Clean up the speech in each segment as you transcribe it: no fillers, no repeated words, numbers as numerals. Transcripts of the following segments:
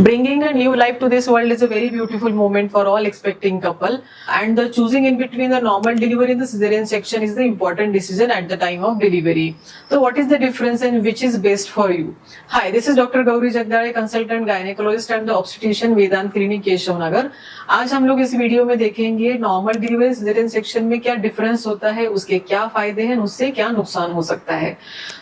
Bringing a new life to this world is a very beautiful moment for all expecting couple, and the choosing in between the normal delivery and the cesarean section is the important decision at the time of delivery. So what is the difference and which is best for you? Hi, this is Dr. Gauri Jagdale, consultant gynecologist and the obstetrician Vedant Clinic Keshavnagar. आज हम लोग इस video में देखेंगे normal delivery caesarean section में क्या difference होता है, उसके क्या फायदे हैं, उससे क्या नुकसान हो सकता है।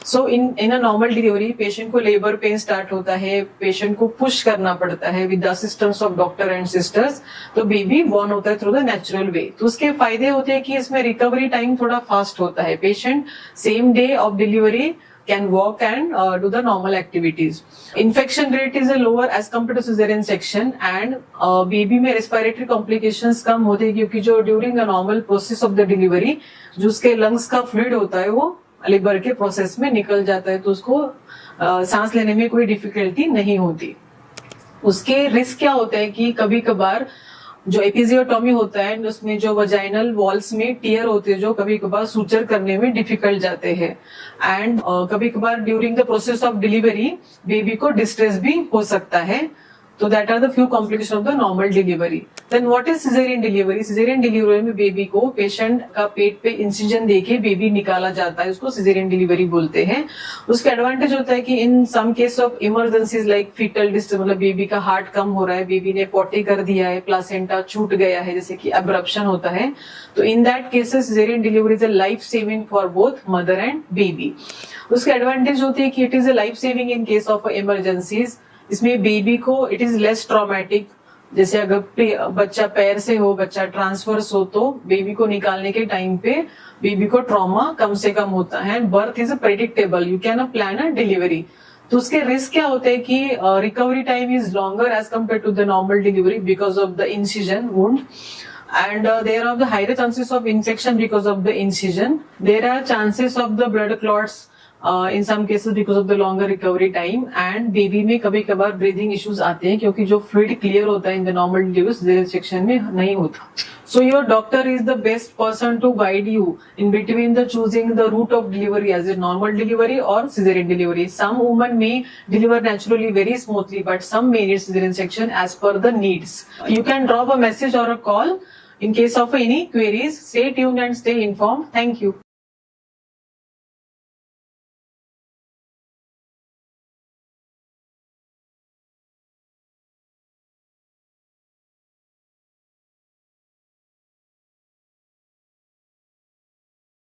सो इन अ नॉर्मल डिलीवरी पेशेंट को लेबर पेन स्टार्ट होता है, पेशेंट को पुश करना पड़ता है with the assistance of doctor and sisters, तो बेबी बॉर्न होता है थ्रू द नेचुरल वे। तो उसके फायदे होते हैं कि इसमें रिकवरी टाइम थोड़ा फास्ट होता है, patient same day of delivery can walk and do the normal activities. Infection rate is lower as compared to cesarean section, and baby में respiratory complications कम होते हैं क्योंकि जो during the normal process of the delivery जो उसके lungs का fluid होता है वो लेबर के प्रोसेस में निकल जाता है, तो उसको सांस लेने में कोई डिफिकल्टी नहीं होती। उसके रिस्क क्या होता है कि कभी कभार जो एपिजियोटॉमी होता है उसमें जो वजाइनल वॉल्स में टीयर होते हैं जो कभी कभार सूचर करने में डिफिकल्ट जाते हैं, एंड कभी कभार during the process of delivery baby को डिस्ट्रेस भी हो सकता है। तो that are the few complication of the normal delivery. Then what is caesarean delivery? Caesarean delivery में बेबी को पेशेंट का पेट पे इंसिजन देके बेबी निकाला जाता है, उसको सिजेरियन डिलीवरी बोलते हैं। उसका एडवांटेज होता है कि in some case of emergencies like foetal distress, मतलब बेबी का हार्ट कम हो रहा है, बेबी ने पॉटी कर दिया है, प्लासेंटा छूट गया है, जैसे कि एब्रप्शन होता है, तो in that cases caesarean delivery is a life saving for both mother and baby. उसका एडवांटेज होती है कि it is a life saving in case of emergencies. इसमें बेबी को इट इज लेस ट्रॉमेटिक, जैसे अगर बच्चा पैर से हो, बच्चा ट्रांसफर्स हो, तो बेबी को निकालने के टाइम पे बेबी को ट्रॉमा कम से कम होता है। Birth is predictable, you can plan a delivery. तो उसके रिस्क क्या होते हैं कि recovery time is longer as compare to the normal delivery because of the incision wound, and there are the higher chances of infection because of the incision. There are chances of the blood clots in some cases because of the longer recovery time, and baby में कभी कभार breathing issues आते हैं क्योंकि जो fluid clear होता है in the normal delivery section में नहीं होता. So your doctor is the best person to guide you in between the choosing the route of delivery as a normal delivery or cesarean delivery. Some women may deliver naturally very smoothly, but some may need cesarean section as per the needs. You can drop a message or a call in case of any queries. Stay tuned and stay informed. Thank you.